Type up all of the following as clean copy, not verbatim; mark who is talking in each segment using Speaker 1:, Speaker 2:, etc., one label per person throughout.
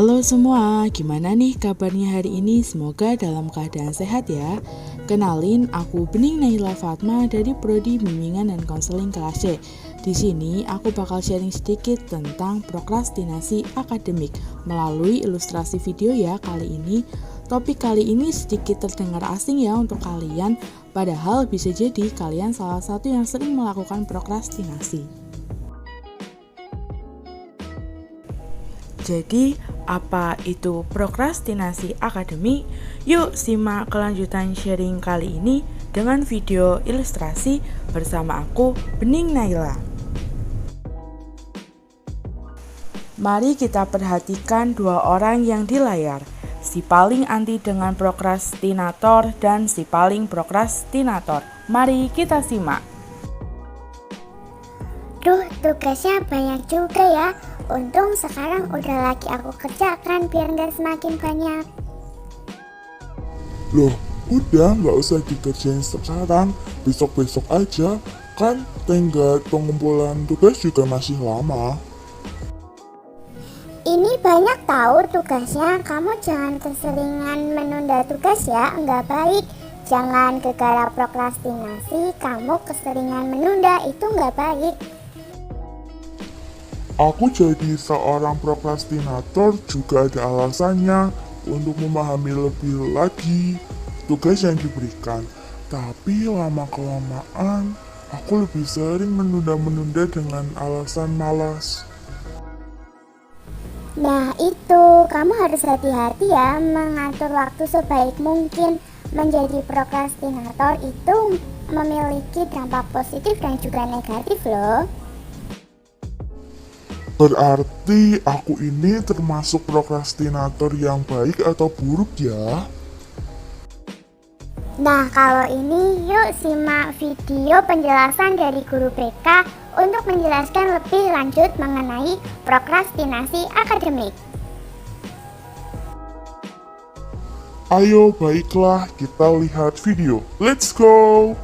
Speaker 1: Halo semua, gimana nih kabarnya hari ini? Semoga dalam keadaan sehat ya. Kenalin, aku Bening Naila Fatma dari Prodi Bimbingan dan Konseling kelas C. Di sini aku bakal sharing sedikit tentang prokrastinasi akademik melalui ilustrasi video ya kali ini. Topik kali ini sedikit terdengar asing ya untuk kalian, padahal bisa jadi kalian salah satu yang sering melakukan prokrastinasi. Jadi, apa itu prokrastinasi akademik? Yuk simak kelanjutan sharing kali ini dengan video ilustrasi bersama aku, Bening Naila. Mari kita perhatikan dua orang yang di layar, si paling anti dengan prokrastinator dan si paling prokrastinator. Mari kita simak.
Speaker 2: Duh, tugasnya banyak juga ya. Untung sekarang udah lagi aku kerjakan biar gak semakin banyak.
Speaker 3: Loh, udah nggak usah dikerjain sekarang, besok-besok aja. Kan tenggat pengumpulan tugas juga masih lama.
Speaker 2: Ini banyak tahu tugasnya, kamu jangan keseringan menunda tugas ya, nggak baik. Jangan gara-gara prokrastinasi, kamu keseringan menunda, itu nggak baik.
Speaker 3: Aku jadi seorang prokrastinator juga ada alasannya untuk memahami lebih lagi tugas yang diberikan. Tapi lama-kelamaan, aku lebih sering menunda-menunda dengan alasan malas.
Speaker 2: Nah itu, kamu harus hati-hati ya mengatur waktu sebaik mungkin. Menjadi prokrastinator itu memiliki dampak positif dan juga negatif loh.
Speaker 3: Berarti aku ini termasuk prokrastinator yang baik atau buruk ya?
Speaker 2: Nah kalau ini yuk simak video penjelasan dari guru BK untuk menjelaskan lebih lanjut mengenai prokrastinasi akademik.
Speaker 3: Ayo baiklah kita lihat video. Let's go!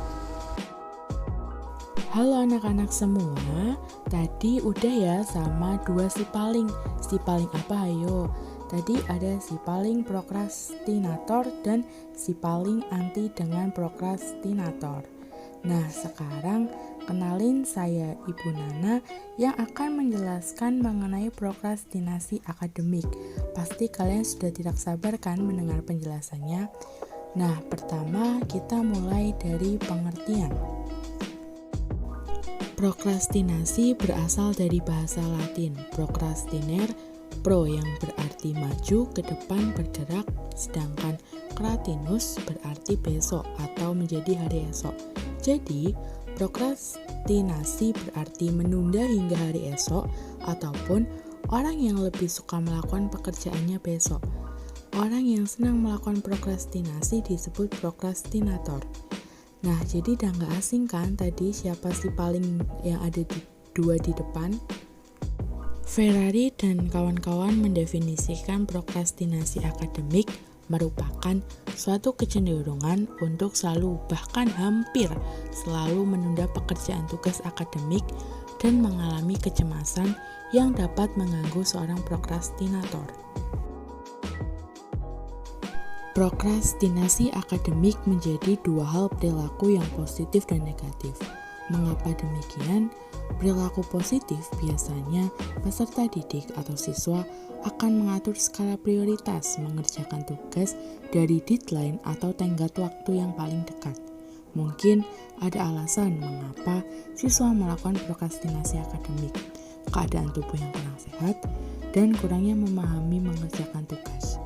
Speaker 1: Halo anak-anak semua, tadi udah ya sama dua si paling. Si paling apa ayo? Tadi ada si paling prokrastinator dan si paling anti dengan prokrastinator. Nah sekarang kenalin saya Ibu Nana yang akan menjelaskan mengenai prokrastinasi akademik. Pasti kalian sudah tidak sabar kan mendengar penjelasannya. Nah pertama kita mulai dari pengertian. Prokrastinasi berasal dari bahasa Latin procrastinere, pro yang berarti maju ke depan bergerak, sedangkan kratinus berarti besok atau menjadi hari esok. Jadi, prokrastinasi berarti menunda hingga hari esok ataupun orang yang lebih suka melakukan pekerjaannya besok. Orang yang senang melakukan prokrastinasi disebut prokrastinator. Nah, jadi udah gak asing kan tadi siapa sih paling yang ada di dua di depan? Ferrari dan kawan-kawan mendefinisikan prokrastinasi akademik merupakan suatu kecenderungan untuk selalu bahkan hampir selalu menunda pekerjaan tugas akademik dan mengalami kecemasan yang dapat mengganggu seorang prokrastinator. Prokrastinasi akademik menjadi dua hal perilaku yang positif dan negatif. Mengapa demikian? Perilaku positif biasanya peserta didik atau siswa akan mengatur skala prioritas mengerjakan tugas dari deadline atau tenggat waktu yang paling dekat. Mungkin ada alasan mengapa siswa melakukan prokrastinasi akademik, keadaan tubuh yang kurang sehat, dan kurangnya memahami mengerjakan tugas.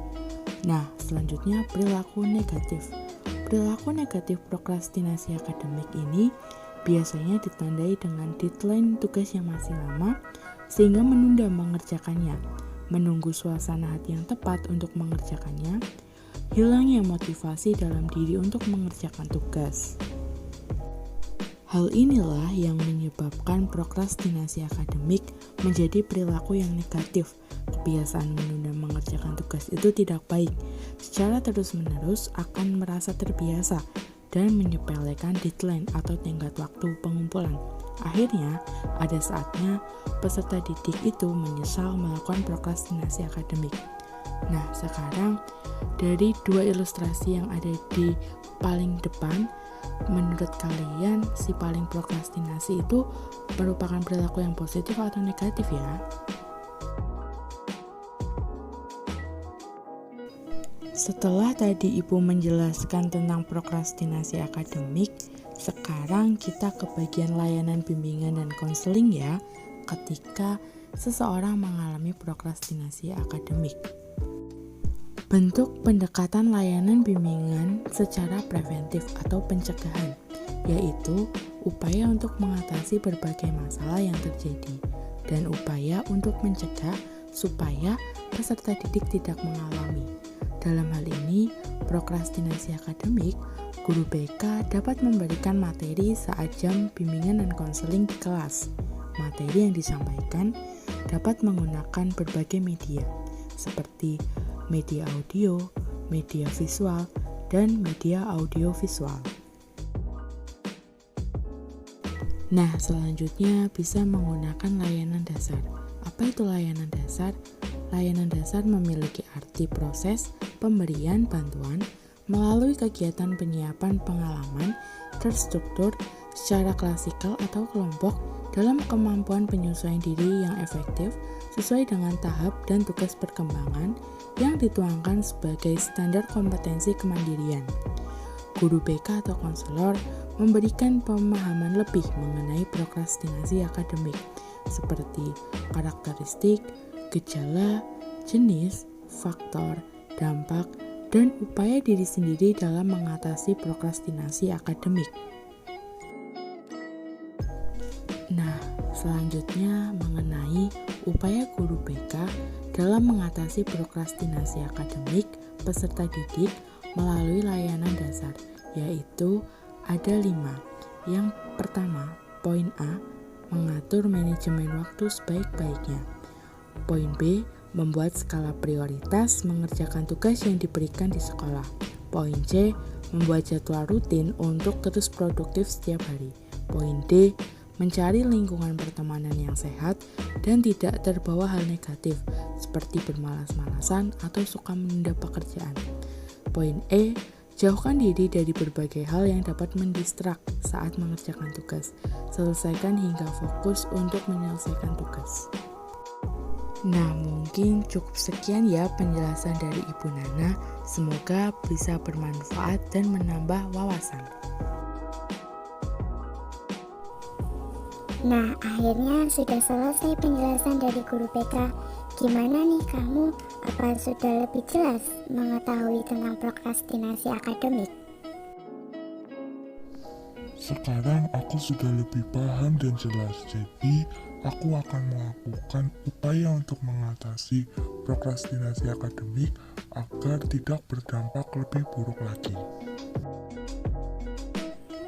Speaker 1: Nah, selanjutnya perilaku negatif. Perilaku negatif prokrastinasi akademik ini biasanya ditandai dengan deadline tugas yang masih lama, sehingga menunda mengerjakannya, menunggu suasana hati yang tepat untuk mengerjakannya, hilangnya motivasi dalam diri untuk mengerjakan tugas. Hal inilah yang menyebabkan prokrastinasi akademik menjadi perilaku yang negatif. Kebiasaan menunda mengerjakan tugas itu tidak baik. Secara terus-menerus akan merasa terbiasa dan menyepelekan deadline atau tenggat waktu pengumpulan. Akhirnya, ada saatnya peserta didik itu menyesal melakukan prokrastinasi akademik. Nah, sekarang dari dua ilustrasi yang ada di paling depan, menurut kalian si paling prokrastinasi itu merupakan perilaku yang positif atau negatif ya? Setelah tadi Ibu menjelaskan tentang prokrastinasi akademik, sekarang kita ke bagian layanan bimbingan dan konseling ya, ketika seseorang mengalami prokrastinasi akademik. Bentuk pendekatan layanan bimbingan secara preventif atau pencegahan, yaitu upaya untuk mengatasi berbagai masalah yang terjadi dan upaya untuk mencegah supaya peserta didik tidak mengalami. Dalam hal ini, prokrastinasi akademik, guru BK dapat memberikan materi saat jam bimbingan dan konseling di kelas. Materi yang disampaikan dapat menggunakan berbagai media, seperti media audio, media visual, dan media audiovisual. Nah, selanjutnya bisa menggunakan layanan dasar. Apa itu layanan dasar? Layanan dasar memiliki arti proses pemberian bantuan melalui kegiatan penyiapan pengalaman terstruktur secara klasikal atau kelompok dalam kemampuan penyesuaian diri yang efektif sesuai dengan tahap dan tugas perkembangan yang dituangkan sebagai standar kompetensi kemandirian. Guru BK atau konselor memberikan pemahaman lebih mengenai prokrastinasi akademik, seperti karakteristik, gejala, jenis, faktor, dampak, dan upaya diri sendiri dalam mengatasi prokrastinasi akademik. Nah, selanjutnya mengenai upaya guru BK dalam mengatasi prokrastinasi akademik peserta didik melalui layanan dasar, yaitu ada 5. Yang pertama, poin A, mengatur manajemen waktu sebaik-baiknya. Poin B, membuat skala prioritas mengerjakan tugas yang diberikan di sekolah. Poin C, membuat jadwal rutin untuk terus produktif setiap hari. Poin D, mencari lingkungan pertemanan yang sehat dan tidak terbawa hal negatif seperti bermalas-malasan atau suka menunda pekerjaan. Poin E, jauhkan diri dari berbagai hal yang dapat mendistrak saat mengerjakan tugas. Selesaikan hingga fokus untuk menyelesaikan tugas. Nah, mungkin cukup sekian ya penjelasan dari Ibu Nana. Semoga bisa bermanfaat dan menambah wawasan.
Speaker 2: Nah, akhirnya sudah selesai penjelasan dari guru BK. Gimana nih kamu? Apa sudah lebih jelas mengetahui tentang prokrastinasi akademik?
Speaker 3: Sekarang aku sudah lebih paham dan jelas, jadi aku akan melakukan upaya untuk mengatasi prokrastinasi akademik agar tidak berdampak lebih buruk lagi.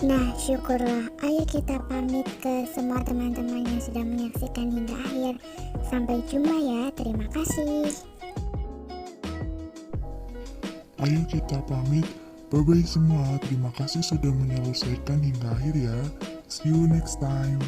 Speaker 2: Nah, syukurlah. Ayo kita pamit ke semua teman-teman yang sudah menyaksikan hingga akhir. Sampai jumpa ya. Terima kasih.
Speaker 3: Ayo kita pamit. Bye-bye semua. Terima kasih sudah menyelesaikan hingga akhir ya. See you next time.